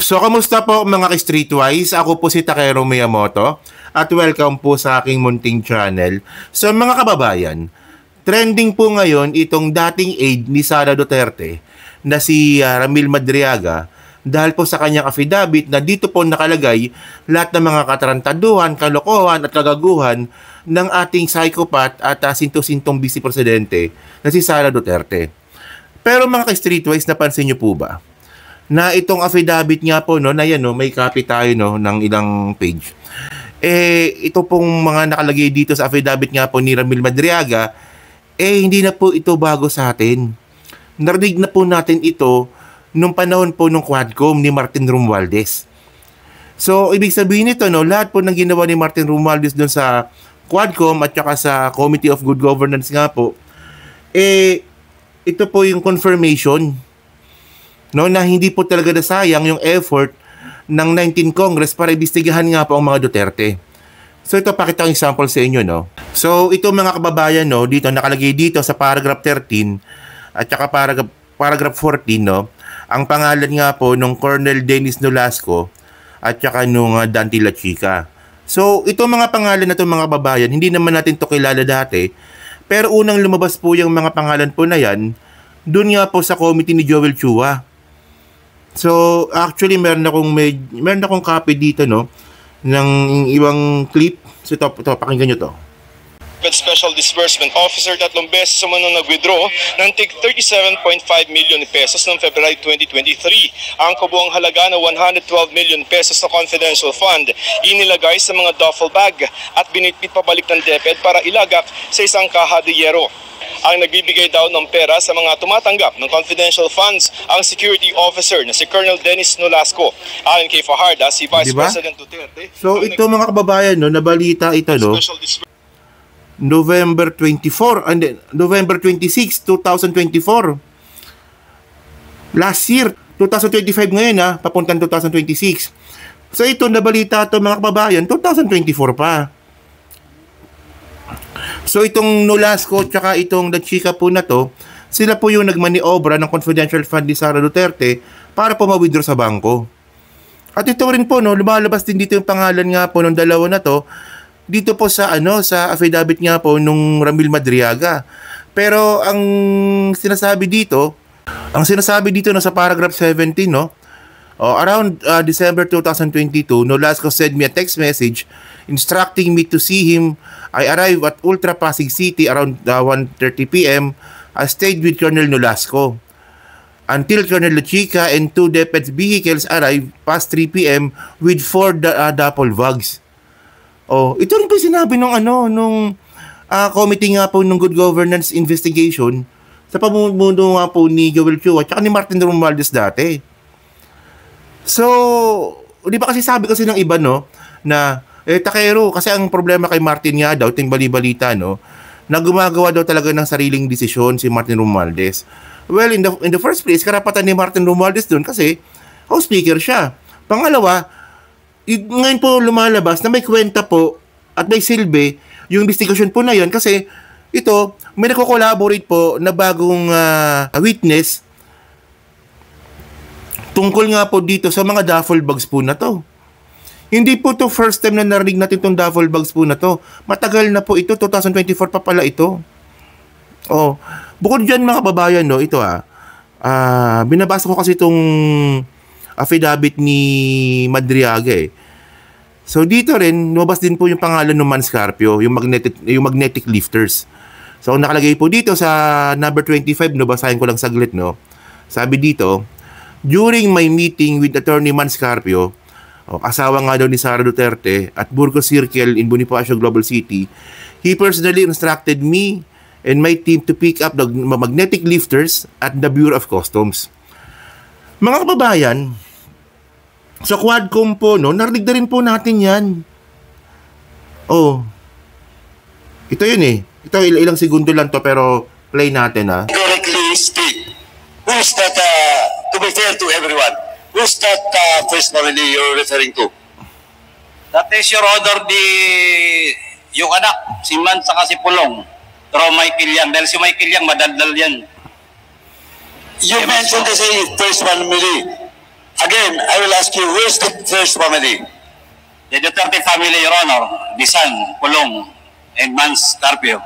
So, kamusta po mga ka-Streetwise? Ako po si Takero Miyamoto at welcome po sa aking munting channel. So, mga kababayan, trending po ngayon itong dating aide ni Sara Duterte na si Ramil Madriaga dahil po sa kanyang affidavit na dito po nakalagay lahat ng mga katarantaduhan, kalokohan at kagaguhan ng ating psychopath at sinto-sintong vice presidente na si Sara Duterte. Pero mga ka-Streetwise, napansin niyo po ba na itong affidavit nga po, no, na yan, no, may copy tayo, no, ng ilang page. Ito pong mga nakalagay dito sa affidavit nga po ni Ramil Madriaga, hindi na po ito bago sa atin. Narinig na po natin ito nung panahon po ng Quadcom ni Martin Romualdez. So, ibig sabihin nito, no, lahat po ng ginawa ni Martin Romualdez doon sa Quadcom at saka sa Committee of Good Governance nga po, ito po yung confirmation, no, na hindi po talaga nasayang yung effort ng 19 Congress para imbestigahan nga po ang mga Duterte. So ito, pakita ang example sa inyo, no. So ito mga kababayan, no, dito nakalagay dito sa paragraph 13 at saka paragraph 14, no, ang pangalan nga po nung Colonel Dennis Nolasco at saka nung Dante La Chica. So ito mga pangalan na to mga kababayan, hindi naman natin to kilala dati, pero unang lumabas po yung mga pangalan po na yan doon nga po sa committee ni Joel Chua. So, actually, meron akong copy dito, no, ng ibang clip. So, ito pakinggan nyo to. Special Disbursement Officer, 3 beses umunong nag-withdraw ng tig 37.5 million pesos noong February 2023. Ang kabuang halaga na 112 million pesos na confidential fund inilagay sa mga duffel bag at binitbit pabalik ng DepEd para ilagak sa isang kaha de yero. Ang nagbibigay daw ng pera sa mga tumatanggap ng confidential funds ang security officer na si Colonel Dennis Nolasco. Ayon kay Fajarda, si Vice President Duterte. So ito mga kababayan, no, nabalita ito, no, November 24 and November 26, 2024. Last year, 2025 ngayon, papuntang 2026. So ito, nabalita ito mga kababayan, 2024 pa. So itong Nolasco tsaka itong La Chica po na to, sila po yung nagmaniobra ng confidential fund ni Sara Duterte para po ma-withdraw sa bangko. At ito rin po, no, lumalabas din dito yung pangalan nga po ng dalawa na to dito po sa sa affidavit nga po nung Ramil Madriaga. Pero ang sinasabi dito no, sa paragraph 17, no, around December 2022, Nolasco sent me a text message instructing me to see him. I arrived at Ultra Pasig City around 1:30 p.m. I stayed with Colonel Nolasco until Colonel La Chica and 2 DepEd vehicles arrived past 3 p.m. with 4 duffel bags. Ito rin po sinabi nung committee nga po ng Good Governance Investigation sa pamumuno nga po ni Joel Chua at ni Martin Romualdez dati. So, di ba kasi sabi kasi ng iba, no, na Takero, kasi ang problema kay Martin nga daw, ting bali-balita, no, na gumagawa daw talaga ng sariling desisyon si Martin Romualdez. Well, in the first place, karapatan ni Martin Romualdez doon kasi House Speaker siya. Pangalawa, ngayon po lumalabas na may kwenta po at may silbi yung investigation po na yun kasi ito, may nako-collaborate po na bagong witness tungkol nga po dito sa mga duffel bags po na to. Hindi po to first time na narinig natin itong duffel bags po na to. Matagal na po ito, 2024 pa pala ito. Bukod dyan mga kababayan, no, ito binabasa ko kasi itong affidavit ni Madriaga So dito rin, lumabas din po yung pangalan ng Manscarpio, yung magnetic lifters. So nakalagay po dito sa number 25, no, basahin ko lang saglit, no. Sabi dito, during my meeting with Attorney Manscarpio, asawa nga daw ni Sara Duterte at Burgos Circle in Bonifacio Global City, he personally instructed me and my team to pick up the magnetic lifters at the Bureau of Customs. Mga kababayan, sa Quadcom po, no, narinig na rin po natin yan. Ito yun Ito ilang segundo lang to pero play natin Directly state, who's that, to be fair to everyone, who's that personally you're referring to? That is, Your Honor, yung anak, si Man saka si Pulong, pero Michael Yang. Dahil si Michael Yang, madaldal yan. You mentioned the first one, Mili. Again, I will ask you, where's the first family? The Duterte family, Your Honor, the son, Pulong, and Mans Carpio.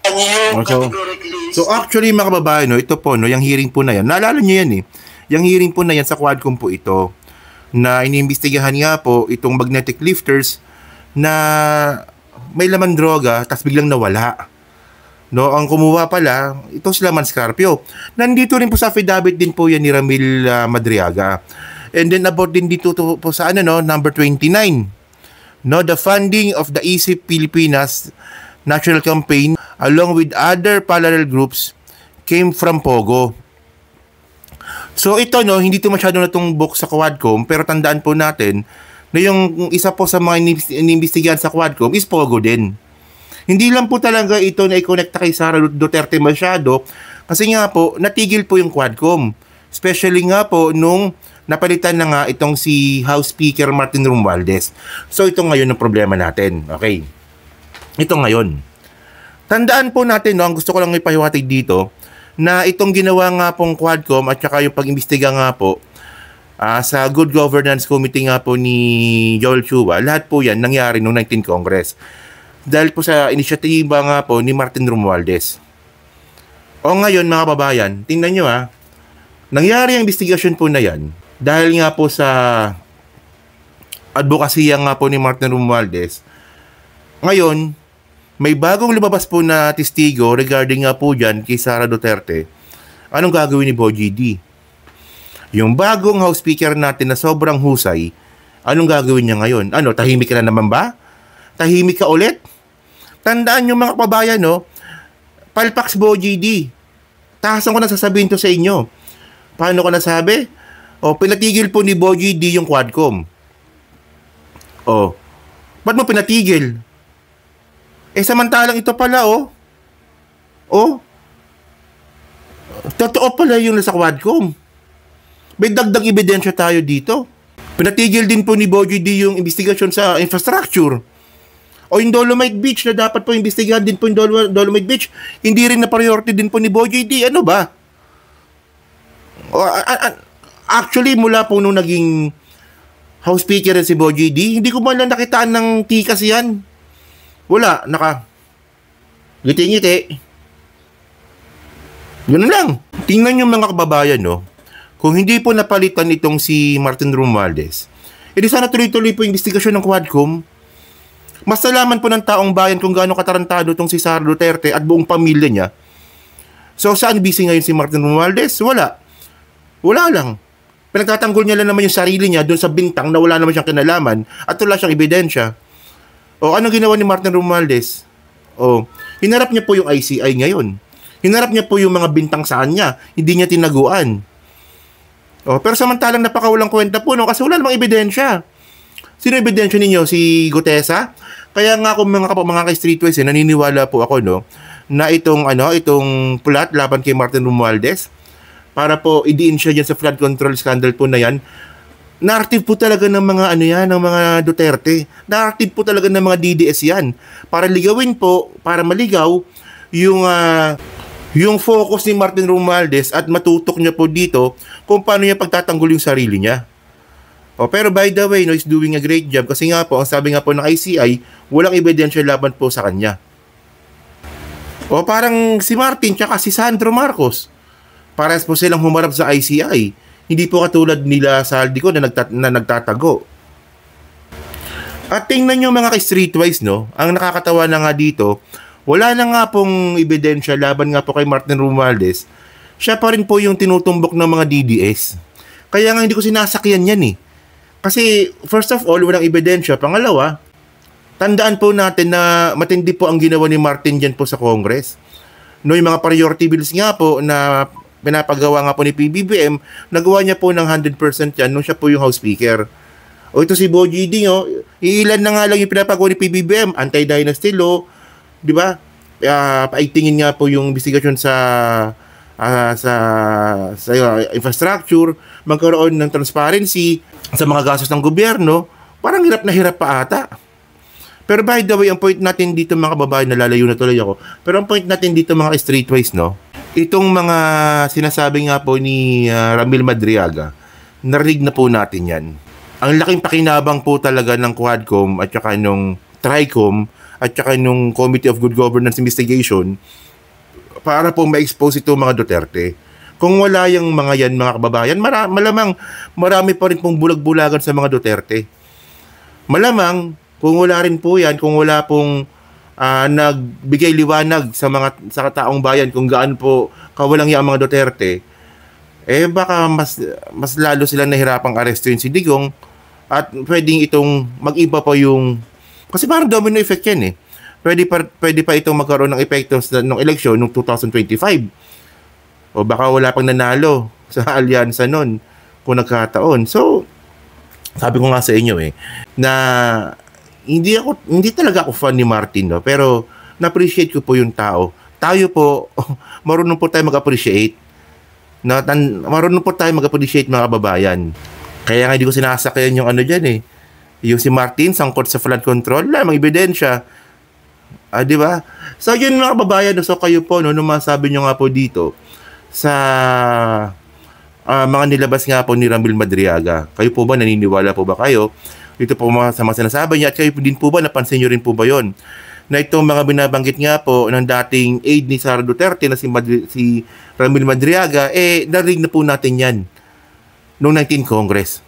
Can you So, categorically... so actually mga kababayan, no, ito po, no, yung hearing po na yan, naalala nyo yan eh, yung hearing po na yan sa Quadcom po ito, na iniimbestigahan nga po itong magnetic lifters na may laman droga, tapos biglang nawala. No, ang kumuha pala, ito sila Mans Carpio. Nandito rin po sa affidavit din po yan ni Ramil Madriaga. And then about din dito po sa ano, no, number 29. No, the funding of the ISIP Pilipinas National Campaign along with other parallel groups came from Pogo. So ito, no, hindi ito masyado natumbok sa Quadcom, pero tandaan po natin na yung isa po sa mga inimbestigahan sa Quadcom is Pogo din. Hindi lang po talaga ito na i-connect kay Sara Duterte masyado kasi nga po natigil po yung Quadcom. Especially nga po nung napalitan na nga itong si House Speaker Martin Romualdez. So ito ngayon ang problema natin. Okay. Ito ngayon. Tandaan po natin, no, ang gusto ko lang ipahiwatig dito, na itong ginawa nga pong Quadcom at saka yung pag-imbestiga nga po sa Good Governance Committee nga po ni Joel Chua, lahat po yan nangyari noong 19th Congress. Dahil po sa inisyatiba nga po ni Martin Romualdez. O ngayon mga kababayan, tingnan nyo nangyari ang investigasyon po na yan dahil nga po sa advokasya nga po ni Martin Romualdez. Ngayon, may bagong lumabas po na testigo regarding nga po dyan kay Sara Duterte. Anong gagawin ni Bogie D? Yung bagong House Speaker natin na sobrang husay, anong gagawin niya ngayon? Ano, tahimik ka na naman ba? Tahimik ka ulit? Tandaan nyo mga kababayan, no? Palpax Bogie D. Tahasan ko na sasabihin to sa inyo. Paano ko nasabi? O, pinatigil po ni Bogie D yung Quadcom. O, ba't mo pinatigil? Samantalang ito pala, totoo pala yung nasa Quadcom. May dagdag ebidensya tayo dito. Pinatigil din po ni Bogie D yung investigasyon sa infrastructure. O yung Dolomite Beach na dapat po investigahan din po yung Dolomite Beach, hindi rin na priority din po ni Bogie D. Ano ba? Actually, mula po nung naging House Speaker si Bogie D, hindi ko man lang nakitaan ng tikas yan. Wala, ngiti-ngiti. Ganun lang. Tingnan yung mga kababayan, no? Kung hindi po napalitan itong si Martin Romualdez, edi sana tuloy-tuloy po yung investigasyon ng Quadcom. Mas nalaman po ng taong bayan kung gaano katarantado itong si Sara Duterte at buong pamilya niya. So, saan busy ngayon si Martin Romualdez? Wala. Wala lang. Pinagtatanggol niya lang naman yung sarili niya doon sa bintang na wala naman siyang kinalaman at wala siyang ebidensya. O, ano ginawa ni Martin Romualdez? O, hinarap niya po yung ICI ngayon. Hinarap niya po yung mga bintang saan niya. Hindi niya tinaguan. O, pero samantalang napakawalang kwenta po, no? Kasi wala namang ebidensya. Sino ebidensya ninyo? Si Gutesa? Kaya nga ako mga ka-streetwise, naniniwala po ako, no? Na itong plot laban kay Martin Romualdez para po idiin siya dyan sa flood control scandal po na yan. Narrative po talaga ng mga ng mga Duterte. Narrative po talaga ng mga DDS yan. Para ligawin po, para maligaw yung focus ni Martin Romualdez at matutok niya po dito kung paano niya pagtatanggol yung sarili niya. Pero by the way, he's doing a great job kasi nga po, ang sabi nga po ng ICI, walang ebidensya laban po sa kanya. Parang si Martin tsaka si Sandro Marcos. Parehas po silang humarap sa ICI. Hindi po katulad nila sa Saldico na nagtatago. At tingnan nyo mga ka-streetwise, no? Ang nakakatawa na nga dito, wala na nga pong ebidensya laban nga po kay Martin Romualdez. Siya pa rin po yung tinutumbok ng mga DDS. Kaya nga hindi ko sinasakyan yan eh. Kasi first of all, walang ebidensya. Pangalawa, tandaan po natin na matindi po ang ginawa ni Martin dyan po sa Congress. No, yung mga priority bills nga po na pinapagawa nga po ni PBBM, nagawa niya po ng 100% yan nung siya po yung House Speaker. O ito si Bogie D, iilan na nga lang yung pinapagawa ni PBBM, anti-dynasty law, di ba? Paigtingin nga po yung investigasyon sa infrastructure, magkaroon ng transparency sa mga gastos ng gobyerno, parang hirap na hirap pa ata. Pero by the way, ang point natin dito mga kababayan, nalalayo na tuloy ako, pero ang point natin dito mga streetwise, no? Itong mga sinasabi nga po ni Ramil Madriaga narinig na po natin yan. Ang laking pakinabang po talaga ng Quadcom at saka nung Tricom at saka nung Committee of Good Governance Investigation para po ma-expose ito mga Duterte. Kung wala yung mga yan mga kababayan, malamang marami pa rin pong bulag-bulagan sa mga Duterte. Malamang kung wala rin po yan, kung wala pong nagbigay liwanag sa taong bayan kung gaano po kawalang yung mga Duterte, baka mas lalo silang nahirapang arestuin si Digong at pwedeng itong mag-iba pa yung, kasi parang domino effect yan pwede pa itong magkaroon ng epekto ng eleksyon noong 2025 o baka wala pang nanalo sa alyansa nun kung nagkataon. So sabi ko nga sa inyo na hindi talaga ako fan ni Martin, no? Pero na-appreciate ko po yung tao. Tayo po, marunong po tayo mag-appreciate. Marunong po tayo mag-appreciate mga kababayan. Kaya nga hindi ko sinasakyan yung dyan yung si Martin sangkot sa flood control, lamang ebidensya. Di ba? So yun mga kababayan, so kayo po, nung masabi nyo nga po dito sa mga nilabas nga po ni Ramil Madriaga. Kayo po ba, naniniwala po ba kayo? Ito po mga sinasabi niya at kayo din po ba, napansin nyo rin po ba yon na itong mga binabanggit nga po ng dating aide ni Sara Duterte na si Ramil Madriaga, narinig na po natin yan noong 19 Congress.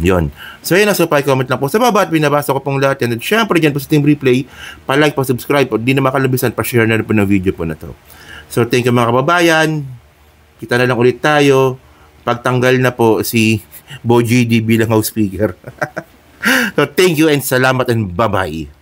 Yon. So yun, so pa-comment lang po sa baba at binabasa ko pong lahat yan. At syempre dyan po sa Team Replay, pa-like, pa-subscribe, o di na makalabisan, pa-share na rin po ng video po na to. So thank you mga kababayan. Kita na lang ulit tayo pagtanggal na po si Bo GD bilang house speaker. So thank you and salamat and bye-bye.